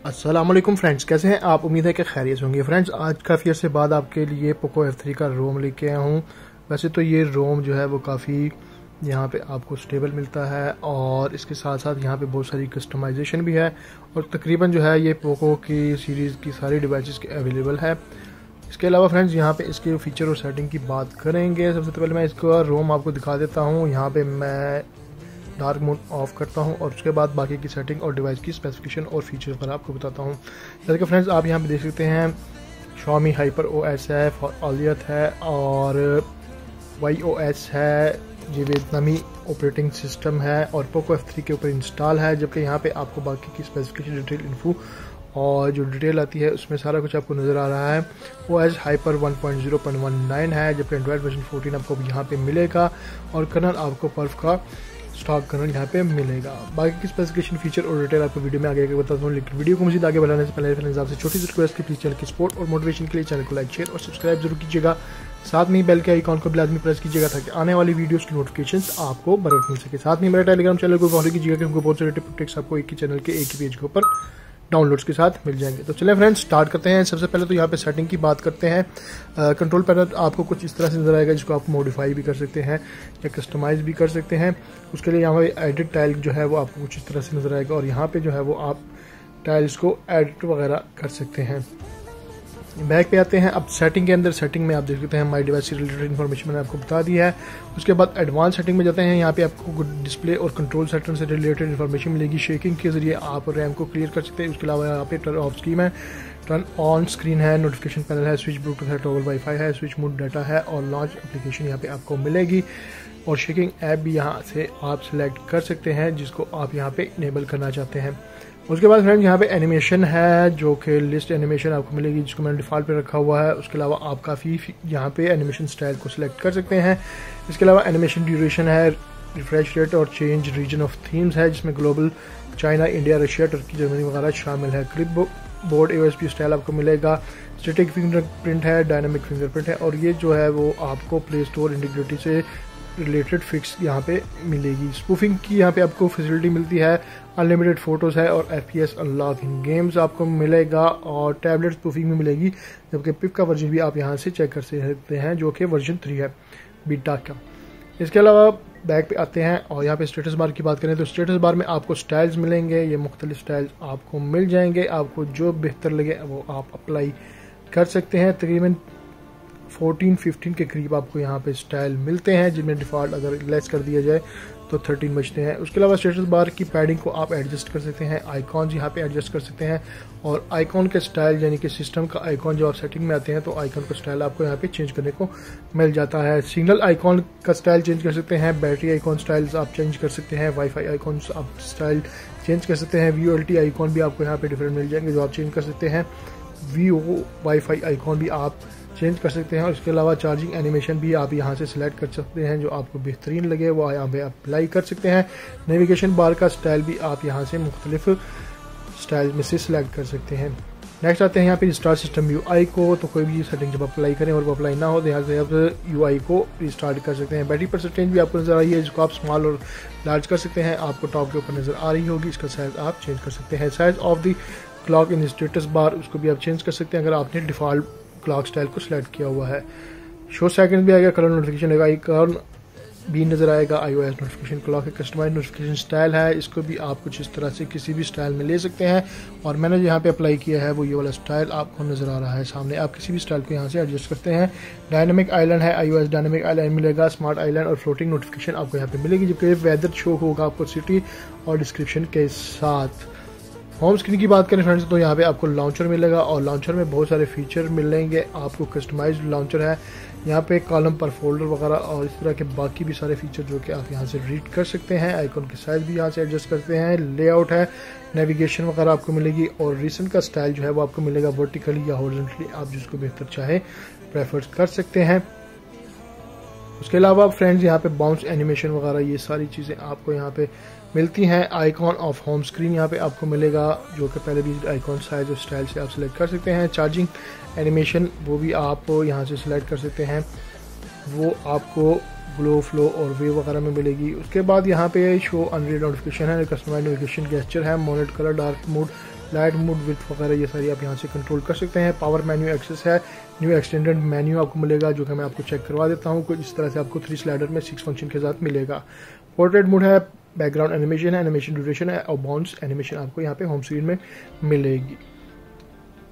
अस्सलाम वालेकुम फ्रेंड्स, कैसे हैं आप? उम्मीद है कि खैरियत होंगे। फ्रेंड्स, आज काफ़ी अर्से बाद आपके लिए पोको F3 का रोम लेके आया हूँ। वैसे तो ये रोम जो है वो काफ़ी यहाँ पे आपको स्टेबल मिलता है और इसके साथ साथ यहाँ पे बहुत सारी कस्टमाइजेशन भी है और तकरीबन जो है ये पोको की सीरीज़ की सारी डिवाइसेस के अवेलेबल है। इसके अलावा फ्रेंड्स यहाँ पे इसके फीचर और सेटिंग की बात करेंगे। सबसे पहले मैं इसका रोम आपको दिखा देता हूँ। यहाँ पे मैं डार्क मोड ऑफ करता हूं और उसके बाद बाकी की सेटिंग और डिवाइस की स्पेसिफिकेशन और फीचर्स पर आपको बताता हूं। जैसे कि फ्रेंड्स आप यहां पे देख सकते हैं Xiaomi हाइपर OS है, ऑलियत है और YOS है, ये वियतनामी ऑपरेटिंग सिस्टम है और पोको F3 के ऊपर इंस्टॉल है। जबकि यहाँ पे आपको बाकी की स्पेसिफिकेशन, डिटेल इन्फो और जो डिटेल आती है उसमें सारा कुछ आपको नज़र आ रहा है। OS हाइपर 1.0.19 है, जबकि एंड्रॉयड वर्जन 14 आपको यहाँ पे मिलेगा और कर्नल आपको पर्फ का स्टॉक कर्नल यहाँ पे मिलेगा। बाकी की स्पेसिफिकेशन, फीचर और डिटेल आपको वीडियो में आगे बताता हूँ, लेकिन वीडियो को मज़ीद आगे बढ़ाने से पहले फ्रेंड्स आपसे छोटी सी रिक्वेस्ट की प्लीज़ चैनल की सपोर्ट और मोटिवेशन के लिए चैनल को लाइक, शेयर और सब्सक्राइब जरूर कीजिएगा। साथ में बेल के आइकॉन को भी लाजमी प्रेस कीजिएगा ताकि आने वाली वीडियोस की नोटिफिकेशंस आपको बर वक्त मिल सके। साथ में मेरे टेलीग्राम चैनल को फॉलो कीजिएगा क्योंकि बहुत सारे टिप टिक्स आपको एक ही चैनल के एक ही पेज के ऊपर डाउनलोड्स के साथ मिल जाएंगे। तो चलें फ्रेंड्स स्टार्ट करते हैं। सबसे पहले तो यहाँ पे सेटिंग की बात करते हैं। कंट्रोल पैनल आपको कुछ इस तरह से नजर आएगा, जिसको आप मॉडिफाई भी कर सकते हैं या कस्टमाइज भी कर सकते हैं। उसके लिए यहाँ पे एडिट टाइल जो है वो आपको कुछ इस तरह से नजर आएगा और यहाँ पे जो है वो आप टाइल्स को एडिट वगैरह कर सकते हैं। बैक पे आते हैं। अब सेटिंग के अंदर, सेटिंग में आप देख सकते हैं माई डिवाइस से रिलेटेड इन्फॉर्मेशन मैंने आपको बता दी है। उसके बाद एडवांस सेटिंग में जाते हैं। यहाँ पे आपको डिस्प्ले और कंट्रोल सेटिंग से रिलेटेड इन्फॉर्मेशन मिलेगी। शेकिंग के जरिए आप रैम को क्लियर कर सकते हैं। उसके अलावा यहाँ पे टर्न ऑफ स्क्रीन है, टर्न ऑन स्क्रीन है, नोटिफिकेशन पैनल है, स्विच ब्लूटूथ है, टॉगल वाईफाई है, स्विच मोड डाटा है और लॉन्च एप्लीकेशन यहाँ पे आपको मिलेगी। और शेकिंग ऐप भी यहाँ से आप सिलेक्ट कर सकते हैं जिसको आप यहाँ पे इनेबल करना चाहते हैं। उसके बाद फ्रेंड्स यहाँ पे एनिमेशन है, जो कि लिस्ट एनिमेशन आपको मिलेगी जिसको मैंने डिफ़ॉल्ट पे रखा हुआ है। उसके अलावा आप काफ़ी यहाँ पे एनिमेशन स्टाइल को सिलेक्ट कर सकते हैं। इसके अलावा एनिमेशन ड्यूरेशन है, रिफ्रेश रेट और चेंज रीजन ऑफ थीम्स है, जिसमें global, China, India, Russia, Turkey, Germany वगैरह शामिल है। क्लिप बोर्ड AOSP स्टाइल आपको मिलेगा। स्टैटिक फिंगरप्रिंट है, डायनामिक फिंगरप्रिंट है और ये जो है वो आपको प्ले स्टोर इंटीग्रिटी से रिलेटेड फिक्स यहाँ पे मिलेगी। स्पूफिंग की यहाँ पे आपको फैसिलिटी मिलती है। अनलिमिटेड फोटोज़ है और FPS अनलॉकिंग गेम्स आपको मिलेगा और टैबलेट स्पूफिंग भी मिलेगी। जबकि पिप का वर्जन भी आप यहाँ से चेक कर सकते हैं जो कि वर्जन 3 है बीटा का। इसके अलावा बैक पे आते हैं और यहाँ पे स्टेटस बार की बात करें तो स्टेटस बार में आपको स्टाइल्स मिलेंगे। ये मुख्तलिफ स्टाइल्स आपको मिल जाएंगे। आपको जो बेहतर लगे वो आप अप्लाई कर सकते हैं। तकरीबन 14-15 के करीब आपको यहाँ पे स्टाइल मिलते हैं, जिनमें डिफ़ॉल्ट अगर लेस कर दिया जाए तो 13 बचते हैं। उसके अलावा स्टेटस बार की पैडिंग को आप एडजस्ट कर सकते हैं। आइकॉन्स यहाँ पे एडजस्ट कर सकते हैं और आइकॉन के स्टाइल यानी कि सिस्टम का आइकॉन जो आप सेटिंग में आते हैं तो आइकॉन का स्टाइल आपको यहाँ पे चेंज करने को मिल जाता है। सिग्नल आइकॉन का स्टाइल चेंज कर सकते हैं। बैटरी आइकॉन स्टाइल्स आप चेंज कर सकते हैं। वाईफाई आइकॉन आप स्टाइल चेंज कर सकते हैं। VoLTE आइकॉन भी आपको यहाँ पे डिफरेंट मिल जाएंगे जो आप चेंज कर सकते हैं। वाईफाई आइकॉन भी आप चेंज कर सकते हैं। और इसके अलावा चार्जिंग एनिमेशन भी आप यहाँ से सिलेक्ट कर सकते हैं, जो आपको बेहतरीन लगे वो यहाँ पे अप्लाई कर सकते हैं। नेविगेशन बार का स्टाइल भी आप यहाँ से मुख्तलिफ स्टाइल में से सिलेक्ट कर सकते हैं। नेक्स्ट आते हैं यहाँ पे रिस्टार्ट सिस्टम UI को। तो कोई भी सेटिंग जब अप्लाई करें और वो अप्लाई ना हो तो यहाँ से आप UI को रिस्टार्ट कर सकते हैं। बैटरी परसेंटेज भी आपको नजर आ रही है, जिसको आप स्मॉल और लार्ज कर सकते हैं। आपको टॉप के ऊपर नजर आ रही होगी, इसका साइज आप चेंज कर सकते हैं। Size of the clock in status bar उसको भी आप चेंज कर सकते हैं अगर आपने डिफॉल्ट क्लॉक स्टाइल को सिलेक्ट किया हुआ है। शो सेकंड भी आएगा, कलर नोटिफिकेशन आएगा, आइकॉन भी नजर आएगा। iOS नोटिफिकेशन क्लॉक है, कस्टमाइज नोटिफिकेशन स्टाइल है, इसको भी आप कुछ इस तरह से किसी भी स्टाइल में ले सकते हैं। और मैंने यहाँ पे अप्लाई किया है वो ये वाला स्टाइल आपको नजर आ रहा है सामने। आप किसी भी स्टाइल को यहाँ से एडजस्ट करते हैं। डायनामिक आइलैंड है, iOS डायनामिक आइलैंड मिलेगा। स्मार्ट आइलैंड और फ्लोटिंग नोटिफिकेशन आपको यहाँ पे मिलेगी, जबकि वेदर शो होगा आपको सिटी और डिस्क्रिप्शन के साथ। होम स्क्रीन की बात करें फ्रेंड्स तो यहाँ पे आपको लॉन्चर मिलेगा और लॉन्चर में बहुत सारे फीचर मिलेंगे। आपको कस्टमाइज्ड लॉन्चर है, यहाँ पे कॉलम पर फोल्डर वगैरह और इस तरह के बाकी भी सारे फीचर जो कि आप यहाँ से रीड कर सकते हैं। आइकॉन के साइज भी यहाँ से एडजस्ट करते हैं। लेआउट है, नेविगेशन वगैरह आपको मिलेगी और रिसेंट का स्टाइल जो है वो आपको मिलेगा वर्टिकली या हॉरिजॉन्टली, आप जिसको बेहतर चाहे प्रेफर कर सकते हैं। उसके अलावा फ्रेंड्स यहाँ पे बाउंस एनिमेशन वगैरह ये सारी चीज़ें आपको यहाँ पे मिलती हैं। आइकॉन ऑफ होम स्क्रीन यहाँ पे आपको मिलेगा, जो कि पहले भी आइकॉन साइज और स्टाइल से आप सिलेक्ट कर सकते हैं। चार्जिंग एनिमेशन वो भी आप यहाँ से सिलेक्ट कर सकते हैं, वो आपको ग्लो, फ्लो और वेव वगैरह में मिलेगी। उसके बाद यहाँ पे शो अनरीड नोटिफिकेशन है, कस्टमाइज नोटिफिकेशन गेस्चर है, Monet colour, dark mode, light mode width वगैरह ये सारी आप यहाँ से कंट्रोल कर सकते हैं। पावर मेन्यू एक्सेस है, न्यू एक्सटेंडेड मेन्यू आपको मिलेगा जो कि मैं आपको चेक करवा देता हूँ। कुछ इस तरह से आपको 3 स्लाइडर में 6 फंक्शन के साथ मिलेगा। पोर्ट्रेट मोड है, बैकग्राउंड एनिमेशन है, एनिमेशन ड्यूरेशन है और बाउंस एनिमेशन आपको यहाँ पे होम स्क्रीन में मिलेगी।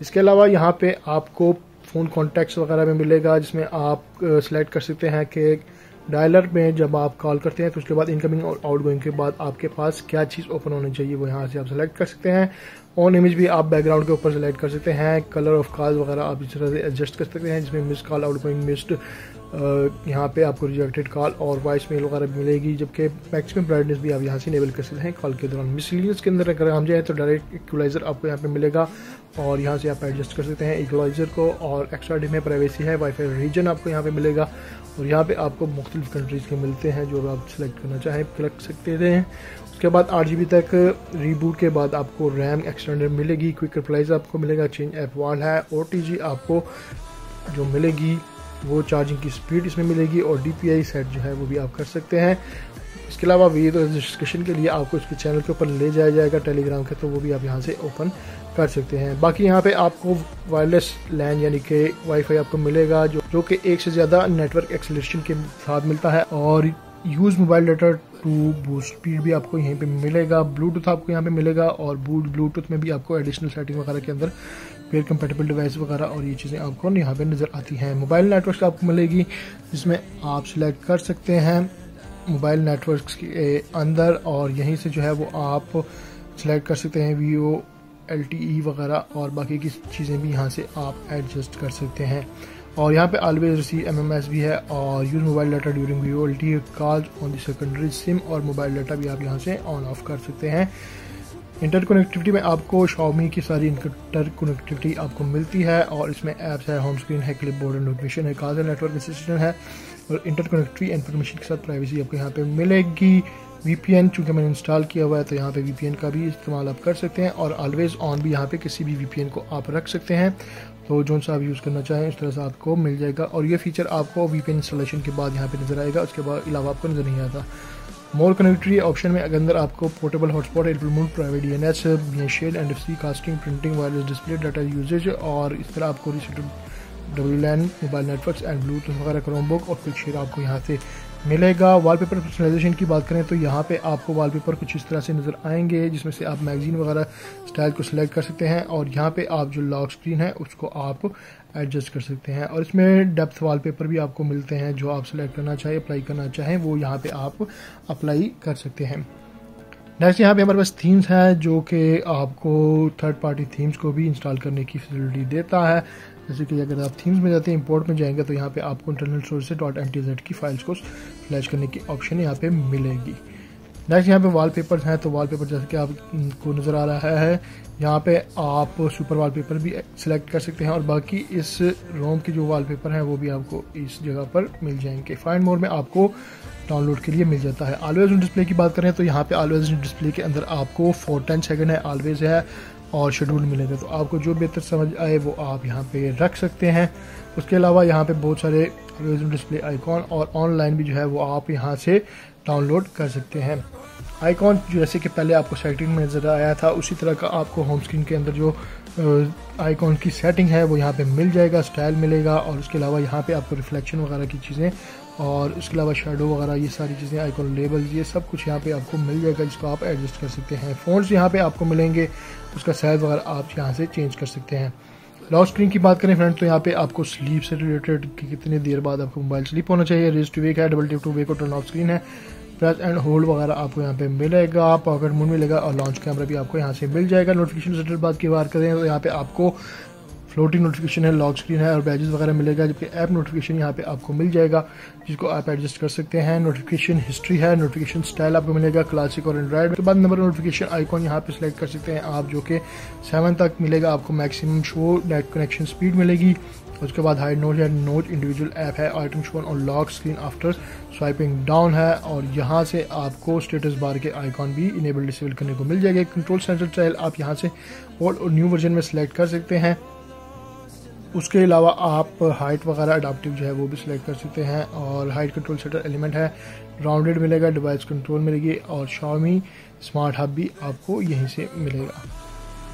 इसके अलावा यहाँ पे आपको फ़ोन कॉन्टैक्ट्स वगैरह में मिलेगा, जिसमें आप सेलेक्ट कर सकते हैं कि डायलर में जब आप कॉल करते हैं तो उसके बाद इनकमिंग और आउटगोइंग के बाद आपके पास क्या चीज़ ओपन होनी चाहिए वो यहाँ से आप सेलेक्ट कर सकते हैं। ऑन इमेज भी आप बैकग्राउंड के ऊपर सेलेक्ट कर सकते हैं। कलर ऑफ कॉल वगैरह आप इस तरह से एडजस्ट कर सकते हैं, जिसमें मिस कॉल, आउटगोइंग, मिस्ड, यहाँ पे आपको रिजेक्टेड कॉल और वॉइस मेल वगैरह मिलेगी। जबकि मैक्सिमम ब्राइटनेस भी आप यहाँ से इनेबल कर सकते हैं कॉल के दौरान। मिसलिनियस के अंदर अगर हम जाए तो डायरेक्ट इक्वलाइजर आपको यहाँ पे मिलेगा और यहाँ से आप एडजस्ट कर सकते हैं इक्वलाइजर को। और एक्स्ट्रा डिम है, प्राइवेसी है, वाईफाई रीजन आपको यहाँ पे मिलेगा और यहाँ पे आपको मुख्तलिफ कंट्रीज़ के मिलते हैं जो आप सेलेक्ट करना चाहें कर सकते हैं। उसके बाद 8 GB तक रीबूट के बाद आपको रैम एक्सटेंडर मिलेगी, क्विक रिप्लाइज आपको मिलेगा, चेंज ऐप वॉल है, OTG आपको जो मिलेगी वो चार्जिंग की स्पीड इसमें मिलेगी और DPI सेट जो है वो भी आप कर सकते हैं। इसके अलावा वीडियो डिस्कशन के लिए आपको इसके चैनल के ऊपर ले जाया जाएगा टेलीग्राम के, तो वो भी आप यहाँ से ओपन कर सकते हैं। बाकी यहाँ पे आपको वायरलेस लैन यानी कि वाईफाई आपको मिलेगा जो कि एक से ज़्यादा नेटवर्क एक्सेलरेशन के साथ मिलता है और use mobile data to boost speed भी आपको यहीं पे मिलेगा। ब्लूटूथ आपको यहाँ पे मिलेगा और ब्लूटूथ में भी आपको एडिशनल सेटिंग वगैरह के अंदर पेयर कंपेटेबल डिवाइस वगैरह और ये चीज़ें आपको यहाँ पे नज़र आती हैं। मोबाइल नेटवर्क आपको मिलेगी जिसमें आप सिलेक्ट कर सकते हैं मोबाइल नेटवर्क्स के अंदर और यहीं से जो है वो आप सिलेक्ट कर सकते हैं VO LTE वगैरह और बाकी की चीज़ें भी यहाँ से आप एडजस्ट कर सकते हैं। और यहाँ पे ऑलवेज रिसीव MMS भी है और use mobile data during VO LTE calls on the secondary SIM और मोबाइल डाटा भी आप यहाँ से ऑन ऑफ कर सकते हैं। इंटरकनेक्टिविटी में आपको Xiaomi की सारी इंटरकनेक्टिविटी आपको मिलती है और इसमें ऐप्स है, होम स्क्रीन है, क्लिपबोर्ड एंड नोटिफिकेशन है, कॉल नेटवर्क असिस्टेंट है और इंटरकनेक्टिविटी इन्फॉर्मेशन के साथ प्राइवेसी आपको यहाँ पे मिलेगी। VPN चूँकि मैंने इंस्टॉल किया हुआ है तो यहाँ पे VPN का भी इस्तेमाल आप कर सकते हैं और ऑलवेज ऑन भी यहाँ पे किसी भी VPN को आप रख सकते हैं, तो जो सा आप यूज़ करना चाहें उस तरह से आपको मिल जाएगा। और ये फीचर आपको VPN इंस्टॉलेशन के बाद यहाँ पे नज़र आएगा, उसके बाद अलावा आपको नज़र नहीं आता। मोर कनेक्टिविटी ऑप्शन में अंदर आपको portable hotspot, Airtel private DNS, शेड, NFC, casting, printing, wireless display, data usage और इस तरह आपको WLAN, mobile networks and Bluetooth वगैरह, क्रोमबुक और क्विक शेयर आपको यहाँ से मिलेगा। वॉलपेपर पर्सनलाइजेशन की बात करें तो यहाँ पे आपको वॉलपेपर कुछ इस तरह से नज़र आएंगे जिसमें से आप मैगजीन वगैरह स्टाइल को सिलेक्ट कर सकते हैं और यहाँ पे आप जो लॉक स्क्रीन है उसको आप एडजस्ट कर सकते हैं और इसमें डेप्थ वॉलपेपर भी आपको मिलते हैं, जो आप सिलेक्ट करना चाहें, अप्लाई करना चाहें वो यहाँ पे आप अप्लाई कर सकते हैं। नेक्स्ट यहाँ पे हमारे पास थीम्स है जो कि आपको थर्ड पार्टी थीम्स को भी इंस्टॉल करने की फैसिलिटी देता है। जैसे कि अगर आप थीम्स में जाते हैं, इंपोर्ट में जाएंगे तो यहाँ पे आपको इंटरनल सोर्स से .mtz की फाइल्स को फ्लैश करने की ऑप्शन यहाँ पे मिलेगी। नेक्स्ट यहाँ पे वॉलपेपर्स हैं, तो वॉलपेपर जैसे कि आपको नज़र आ रहा है यहाँ पे आप सुपर वॉलपेपर भी सिलेक्ट कर सकते हैं और बाकी इस रोम के जो वॉलपेपर हैं वो भी आपको इस जगह पर मिल जाएंगे। फाइंड मोर में आपको डाउनलोड के लिए मिल जाता है। ऑलवेज ऑन डिस्प्ले की बात करें तो यहाँ पे ऑलवेज ऑन डिस्प्ले के अंदर आपको 4:10 सेकंड है, ऑलवेज है और शेड्यूल मिलेगा, तो आपको जो बेहतर समझ आए वो आप यहाँ पे रख सकते हैं। उसके अलावा यहाँ पे बहुत सारे ऑलवेज ऑन डिस्प्ले आइकॉन और ऑनलाइन भी जो है वो आप यहाँ से डाउनलोड कर सकते हैं। आइकॉन जैसे कि पहले आपको सेटिंग में नज़र आया था उसी तरह का आपको होम स्क्रीन के अंदर जो आइकॉन की सेटिंग है वो यहाँ पे मिल जाएगा, स्टाइल मिलेगा और उसके अलावा यहाँ पे आपको रिफ्लेक्शन वगैरह की चीज़ें और उसके अलावा शेडो वगैरह ये सारी चीज़ें, आइकॉन लेबल, ये सब कुछ यहाँ पे आपको मिल जाएगा जिसको आप एडजस्ट कर सकते हैं। फ़ॉन्ट्स यहाँ पे आपको मिलेंगे, उसका साइज वगैरह आप यहाँ से चेंज कर सकते हैं। लॉक स्क्रीन की बात करें फ्रेंड तो यहाँ पे आपको स्लीप से रिलेटेड कितनी देर बाद आपको मोबाइल स्लीप होना चाहिए, रेज टू वेक है, डबल टिप टू वेक और टर्न ऑफ स्क्रीन है, प्रेस एंड होल्ड वगैरह आपको यहाँ पे मिलेगा, पॉकेट मोड मिलेगा और लॉन्च कैमरा भी आपको यहाँ से मिल जाएगा। नोटिफिकेशन सेटल बात की बात करें तो यहाँ पे आपको फ्लोटिंग नोटिफिकेशन है, लॉक स्क्रीन है और बैजेस वगैरह मिलेगा, जबकि ऐप नोटिफिकेशन यहाँ पे आपको मिल जाएगा जिसको आप एडजस्ट कर सकते हैं। नोटिफिकेशन हिस्ट्री है, नोटिफिकेशन स्टाइल आपको मिलेगा, क्लासिक और एंड्रॉइड। उसके बाद नंबर नोटिफिकेशन आइकॉन यहाँ पे सिलेक्ट कर सकते हैं आप, जो कि 7 तक मिलेगा आपको maximum show, net connection speed मिलेगी। उसके बाद हाइड नोट है, नोट इंडिविजुअल ऐप है, आइटम शोन और lock screen after swiping down है और यहाँ से आपको स्टेटस बार के आइकॉन भी इनेबल डिसेबल करने को मिल जाएगा। कंट्रोल सेंटर स्टाइल आप यहाँ से ओल्ड और न्यू वर्जन में सिलेक्ट कर सकते हैं। उसके अलावा आप हाइट वगैरह अडाप्टिव जो है वो भी सिलेक्ट कर सकते हैं और हाइट कंट्रोल सेटर एलिमेंट है, राउंडेड मिलेगा, डिवाइस कंट्रोल मिलेगी और Xiaomi स्मार्ट हब भी आपको यहीं से मिलेगा।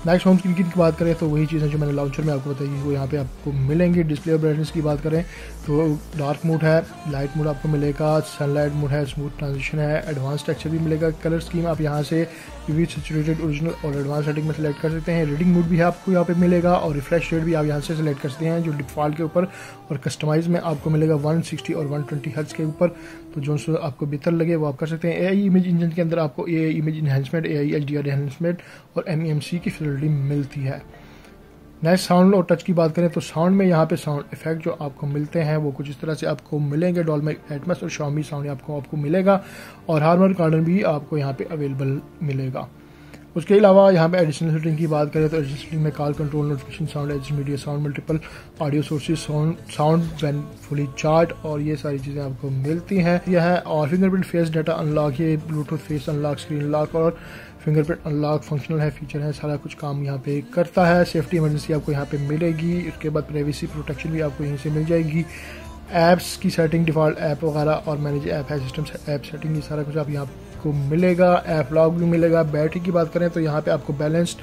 नेक्स्ट होम स्क्रीन की बात करें तो वही चीज़ें जो मैंने लॉन्चर में आपको बताई वो यहाँ पे आपको मिलेंगी। डिस्प्ले और ब्राइटनेस की बात करें तो डार्क मोड है, लाइट मोड आपको मिलेगा, सनलाइट मोड है, स्मूथ ट्रांजिशन है, एडवांस टेक्सचर भी मिलेगा। कलर स्कीम आप यहाँ से विविड, सैचुरेटेड, ओरिजिनल और एडवांस सेटिंग में सेलेक्ट कर सकते हैं। रीडिंग मोड भी है आपको यहाँ पे मिलेगा और रिफ्रेश रेट भी आप यहाँ से सेलेक्ट कर सकते हैं जो डिफ़ॉल्ट के ऊपर, और कस्टमाइज में आपको मिलेगा 160 और 120 हर्ट्ज के ऊपर। तो जो आपको बेहतर लगे वो आप कर सकते हैं। AI इमेज इंजन के अंदर आपको AI image enhancement, AI HDR enhancement और MEMC की फैसिलिटी मिलती है। नेक्स्ट साउंड और टच की बात करें तो साउंड में यहाँ पे साउंड इफेक्ट जो आपको मिलते हैं वो कुछ इस तरह से आपको मिलेंगे। डॉल्बी एटमॉस और Xiaomi साउंड आपको मिलेगा और हार्मन कार्डन भी आपको यहाँ पे अवेलेबल मिलेगा। उसके अलावा यहाँ पे एडिशनल सेटिंग की बात करें तो एडिशनल सेटिंग में call control, notification sound, H media sound, multiple audio sources sound when fully charge और ये सारी चीज़ें आपको मिलती हैं। यह है और फिंगरप्रिंट फेस डाटा अनलॉक, ये Bluetooth face unlock, screen lock और फिंगरप्रिंट अनलॉक फंक्शनल है, फीचर है, सारा कुछ काम यहाँ पे करता है। सेफ्टी इमरजेंसी आपको यहाँ पे मिलेगी। उसके बाद प्राइवेसी प्रोटेक्शन भी आपको यहीं से मिल जाएगी। ऐप्स की सेटिंग, डिफ़ॉल्ट ऐप वगैरह और मैनेज ऐप है, सिस्टम ऐप सेटिंग, ये सारा कुछ आप यहाँ को मिलेगा। ऐप लॉग भी मिलेगा। बैटरी की बात करें तो यहाँ पे आपको balanced,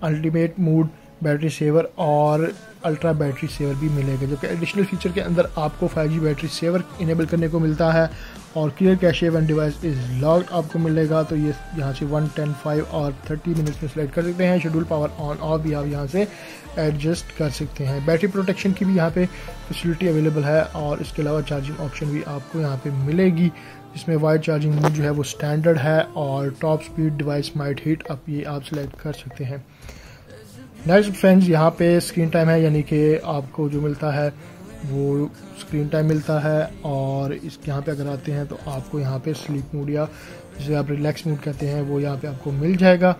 ultimate mood, battery saver और अल्ट्रा बैटरी सेवर भी मिलेगा। जबकि एडिशनल फीचर के अंदर आपको 5G बैटरी सेवर इनेबल करने को मिलता है और clear cache when device is locked आपको मिलेगा। तो ये यहाँ से 1, 10, 5 और 30 मिनट्स में सेलेक्ट कर सकते हैं। शेड्यूल पावर ऑन ऑफ भी आप यहाँ से एडजस्ट कर सकते हैं। बैटरी प्रोटेक्शन की भी यहाँ पे फैसिलिटी अवेलेबल है और इसके अलावा चार्जिंग ऑप्शन भी आपको यहाँ पे मिलेगी, जिसमें वाइड चार्जिंग मोड जो है वो स्टैंडर्ड है और top speed device might heat up ये आप सिलेक्ट कर सकते हैं। नेक्स्ट फ्रेंड्स यहाँ पे स्क्रीन टाइम है, यानी कि आपको जो मिलता है वो स्क्रीन टाइम मिलता है और इस यहाँ पे अगर आते हैं तो आपको यहाँ पे स्लीप मोड या जिसे आप रिलैक्स मोड कहते हैं वो यहाँ पे आपको मिल जाएगा।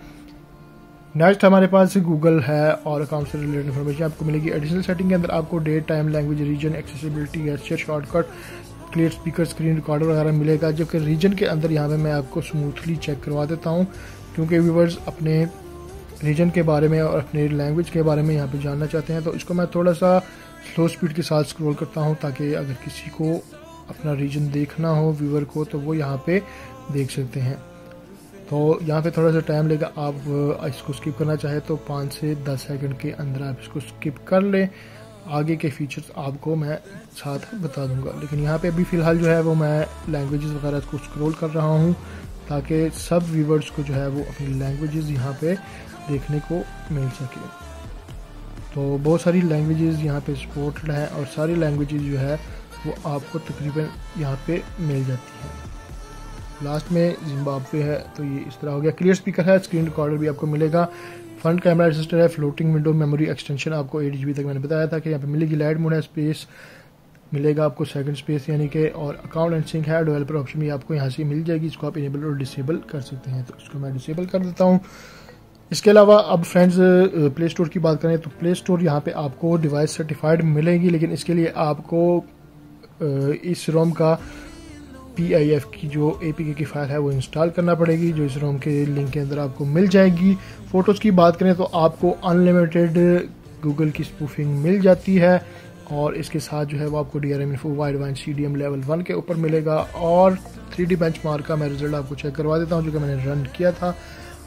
नेक्स्ट हमारे पास गूगल है और अकाउंट से रिलेटेड इन्फॉर्मेशन आपको मिलेगी। एडिशनल सेटिंग के अंदर आपको date, time, language, region, accessibility, gesture, shortcut, clear speaker, screen recorder वगैरह मिलेगा। जबकि रीजन के अंदर यहाँ पे मैं आपको स्मूथली चेक करवा देता हूँ क्योंकि व्यूवर्स अपने रीजन के बारे में और अपने लैंग्वेज के बारे में यहाँ पे जानना चाहते हैं। तो इसको मैं थोड़ा सा स्लो स्पीड के साथ स्क्रॉल करता हूँ ताकि अगर किसी को अपना रीजन देखना हो व्यूवर को तो वो यहाँ पे देख सकते हैं। तो यहाँ पे थोड़ा सा टाइम लेगा, आप इसको स्किप करना चाहे तो 5 से 10 सेकंड के अंदर आप इसको स्किप कर लें। आगे के फीचर्स आपको मैं साथ बता दूंगा, लेकिन यहाँ पे अभी फ़िलहाल जो है वो मैं लैंग्वेजेस वगैरह को स्क्रॉल कर रहा हूँ ताकि सब व्यूवर्स को जो है वो अपनी लैंग्वेजेस यहाँ पे देखने को मिल सके। तो बहुत सारी लैंग्वेजेस यहाँ पे सपोर्टेड हैं और सारी लैंग्वेजेस जो है वो आपको तकरीबन यहाँ पे मिल जाती हैं। लास्ट में जिम्बाब्वे है तो ये इस तरह हो गया। क्लियर स्पीकर है, स्क्रीन रिकॉर्डर भी आपको मिलेगा, फ्रंट कैमरा असिस्टेंट है, फ्लोटिंग विंडो मेमोरी एक्सटेंशन आपको 8 GB तक मैंने बताया था कि यहाँ पे मिलेगी। लाइट मोड है, स्पेस मिलेगा आपको, सेकंड स्पेस यानी कि, और अकाउंट एंड सिंक है, डेवलपर ऑप्शन भी आपको यहाँ से मिल जाएगी। इसको आप इनेबल और डिसेबल कर सकते हैं, तो इसको मैं डिसेबल कर देता हूँ। इसके अलावा अब फ्रेंड्स प्ले स्टोर की बात करें तो प्ले स्टोर यहाँ पे आपको डिवाइस सर्टिफाइड मिलेगी, लेकिन इसके लिए आपको इस रोम का PIF की जो APK की फाइल है वो इंस्टॉल करना पड़ेगी, जो इस रोम के लिंक के अंदर आपको मिल जाएगी। फ़ोटोज़ की बात करें तो आपको अनलिमिटेड गूगल की स्पूफिंग मिल जाती है और इसके साथ जो है वो आपको DRM info wide wine CDM level 1 के ऊपर मिलेगा। और 3D बेंचमार्क का मैं रिजल्ट आपको चेक करवा देता हूँ जो कि मैंने रन किया था।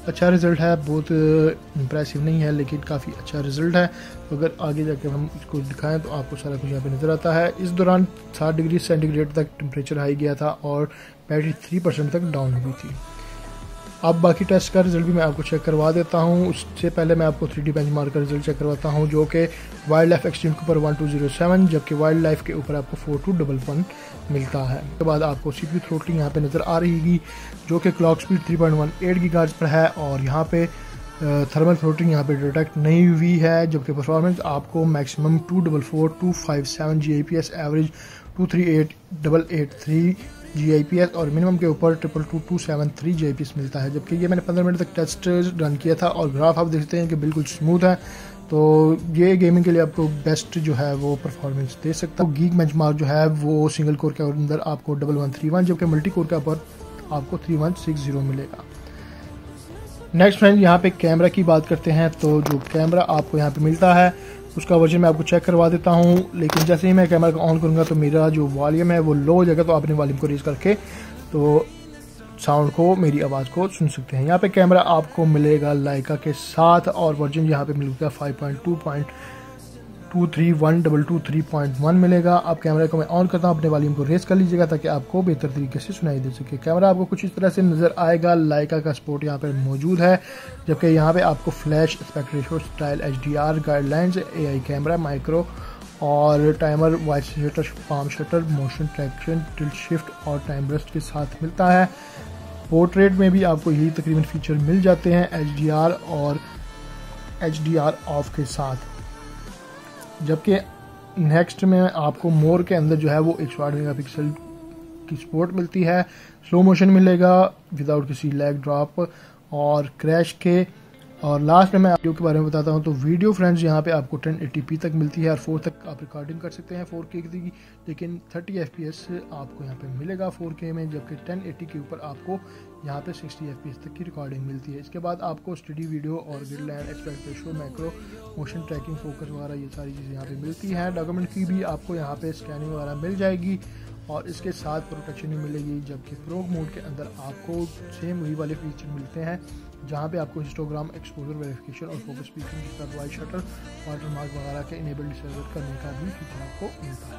अच्छा रिज़ल्ट है, बहुत इम्प्रेसिव नहीं है लेकिन काफ़ी अच्छा रिज़ल्ट है। तो अगर आगे जाकर हम इसको दिखाएं तो आपको सारा कुछ यहाँ पे नज़र आता है। इस दौरान 7 डिग्री सेंटीग्रेड तक टेम्परेचर हाई गया था और बैटरी 3% तक डाउन हुई थी। अब बाकी टेस्ट का रिजल्ट भी मैं आपको चेक करवा देता हूँ। उससे पहले मैं आपको 3D बेंचमार्क का रिजल्ट चेक करवाता हूँ जो कि वाइल्ड लाइफ एक्सट्रीम के ऊपर 1207 जबकि वाइल्ड लाइफ के ऊपर आपको 4211 मिलता है। उसके बाद आपको CPU थ्रोटलिंग यहाँ पे नज़र आ रही है जो कि क्लॉक स्पीड 3.18 GHz पर है और यहाँ पे थर्मल थ्रोटलिंग यहाँ पे डिटेक्ट नहीं हुई है। जबकि परफॉर्मेंस आपको मैक्सिमम 244,257 GIPS, एवरेज 238,883 GIPS और मिनिमम के ऊपर 222,273 GIPS मिलता है। जबकि ये मैंने 15 मिनट तक टेस्ट रन किया था और ग्राफ आप देखते हैं कि बिल्कुल स्मूथ है। तो ये गेमिंग के लिए आपको बेस्ट जो है वो परफॉर्मेंस दे सकता है। गीक बेंचमार्क जो है वो सिंगल कोर के अंदर आपको 1131 जबकि मल्टी कोर के ऊपर आपको 3160 मिलेगा। नेक्स्ट फ्रेंड यहाँ पे कैमरा की बात करते हैं तो जो कैमरा आपको यहाँ पे मिलता है उसका वर्जन मैं आपको चेक करवा देता हूँ, लेकिन जैसे ही मैं कैमरा को ऑन करूँगा तो मेरा जो वॉल्यूम है वो लो हो जाएगा। तो आपने वॉल्यूम को रेज करके तो साउंड को, मेरी आवाज़ को सुन सकते हैं। यहाँ पे कैमरा आपको मिलेगा लाइका के साथ और वर्जन यहाँ पे मिलेगा 5.2.23122.3.1 मिलेगा। अब कैमरे को मैं ऑन करता हूँ, अपने वॉल्यूम को रेस कर लीजिएगा ताकि आपको बेहतर तरीके से सुनाई दे सके। कैमरा आपको कुछ इस तरह से नज़र आएगा। लाइका का सपोर्ट यहाँ पर मौजूद है, जबकि यहाँ पे आपको flash, aspect ratio, style, HDR, guidelines, AI camera, micro और timer, wide shutter, palm shutter, motion traction, tilt shift और टाइम ब्रस्ट के साथ मिलता है। पोर्ट्रेट में भी आपको यही तकरीबन फीचर मिल जाते हैं HDR और HDR ऑफ के साथ। जबकि नेक्स्ट में आपको मोर के अंदर जो है वो 108 मेगापिक्सल की सपोर्ट मिलती है। स्लो मोशन मिलेगा विदाउट किसी लैग ड्रॉप और क्रैश के। और लास्ट में मैं वीडियो के बारे में बताता हूं तो वीडियो फ्रेंड्स यहाँ पे आपको 1080p तक मिलती है और 4 तक आप रिकॉर्डिंग कर सकते हैं 4K की, लेकिन 30 FPS आपको यहाँ पे मिलेगा 4K में, जबकि 1080 के ऊपर आपको यहाँ पे 60 FPS तक की रिकॉर्डिंग मिलती है। इसके बाद आपको स्टडी वीडियो और guideline, aspect ratio, macro, motion tracking, focus वगैरह ये सारी चीज़ें यहाँ पे मिलती हैं। डॉक्यूमेंट की भी आपको यहाँ पे स्कैनिंग वगैरह मिल जाएगी और इसके साथ प्रोटेक्शन भी मिलेगी। जबकि प्रो मोड के अंदर आपको सेम वही वाले फीचर मिलते हैं जहाँ पे आपको हिस्टोग्राम, एक्सपोजर वेरिफिकेशन और फोकस स्पीकिंग के साथ वाइड शटर, वाटरमार्क वगैरह के इनेबल डिसेबल करने का भी फीचर आपको मिलता है।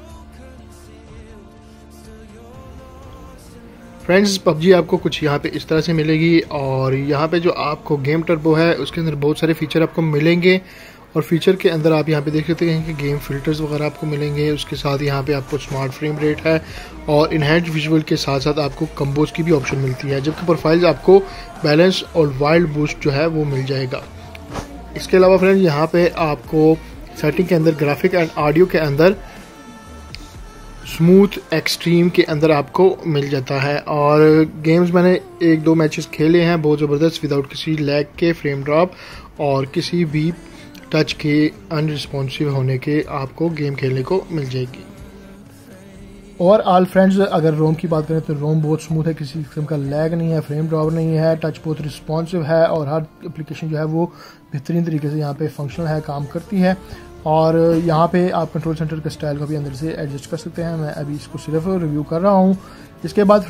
फ्रेंड्स पबजी आपको कुछ यहाँ पे इस तरह से मिलेगी और यहाँ पे जो आपको गेम टर्बो है उसके अंदर बहुत सारे फीचर आपको मिलेंगे और फीचर के अंदर आप यहाँ पे देख सकते हैं कि गेम फिल्टर्स वगैरह आपको मिलेंगे। उसके साथ यहाँ पे आपको स्मार्ट फ्रेम रेट है और इनहैंस्ड विजुअल के साथ साथ आपको कंपोज की भी ऑप्शन मिलती है, जबकि प्रोफाइल्स आपको बैलेंस और वाइल्ड बूस्ट जो है वो मिल जाएगा। इसके अलावा फ्रेंड्स यहाँ पे आपको सेटिंग के अंदर ग्राफिक एंड ऑडियो के अंदर स्मूथ एक्सट्रीम के अंदर आपको मिल जाता है। और गेम्स मैंने 1-2 मैचेस खेले हैं बहुत ज़बरदस्त विदाउट किसी लैग के, फ्रेम ड्रॉप और किसी भी टच के अनरिस्पॉन्सिव होने के आपको गेम खेलने को मिल जाएगी। और ऑल फ्रेंड्स अगर रोम की बात करें तो रोम बहुत स्मूथ है, किसी किस्म का लैग नहीं है, फ्रेम ड्रॉप नहीं है, टच बहुत रिस्पॉन्सिव है और हर एप्लीकेशन जो है वो बेहतरीन तरीके से यहाँ पे फंक्शनल है, काम करती है। और यहाँ पे आप कंट्रोल सेंटर के स्टाइल को भी अंदर से एडजस्ट कर सकते हैं। मैं अभी इसको सिर्फ रिव्यू कर रहा हूँ। इसके बाद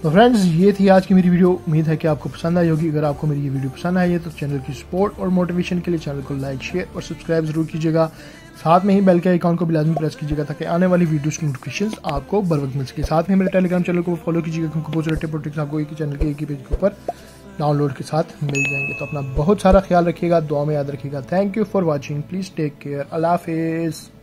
फ्रेंड्स ये थी आज की मेरी वीडियो। उम्मीद है कि आपको पसंद आई होगी। अगर आपको मेरी ये वीडियो पसंद आई है तो चैनल की सपोर्ट और मोटिवेशन के लिए चैनल को लाइक, शेयर और सब्सक्राइब जरूर कीजिएगा। साथ में ही बेल के आइकॉन को भी लाजमी प्रेस कीजिएगा ताकि आने वाली वीडियोस की नोटिफिकेशंस आपको बर वक्त मिल सके। साथ में मेरे टेलीग्राम चैनल को फॉलो कीजिएगा क्योंकि बहुत सारे प्रोडक्ट्स आपको एक ही चैनल के एक ही पेज के ऊपर डाउनलोड के साथ मिल जाएंगे। तो अपना बहुत सारा ख्याल रखिएगा, दुआ में याद रखिएगा। Thank you for watching, please take care, Allah हाफिज़।